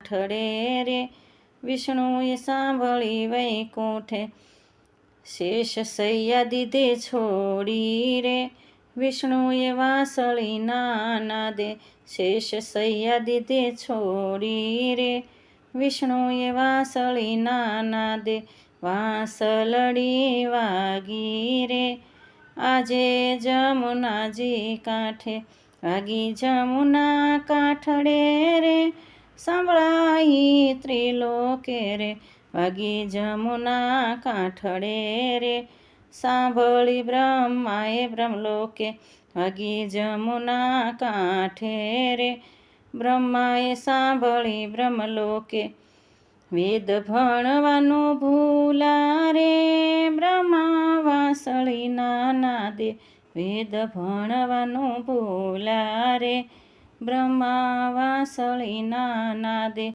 કાંઠડે રે વિષ્ણુએ સાંભળી વૈકુંઠે શેષ સૈયા દીધે છોડી રે વિષ્ણુએ વાંસળી નાદે શેષ સૈયા દીધે છોડી રે વિષ્ણુએ વાંસળી નાદે વાંસલડી વાગી રે આજે જમુનાજી કાંઠે વાગી જમુના કાંઠડે રે સંભળાઈ ત્રિલોકે રે વાગી જમુના કાંઠડે રે સાંભળી બ્રહ્માએ બ્રહ્મલોકે વાગી જમુના કાંઠે રે બ્રહ્માએ સાંભળી બ્રહ્મલોકે વેદ ભણવાનું ભૂલા રે બ્રહ્મા વાંસળી નાદે વેદ ભણવાનું ભૂલા રે બ્રહ્મા વાંસળી નાદે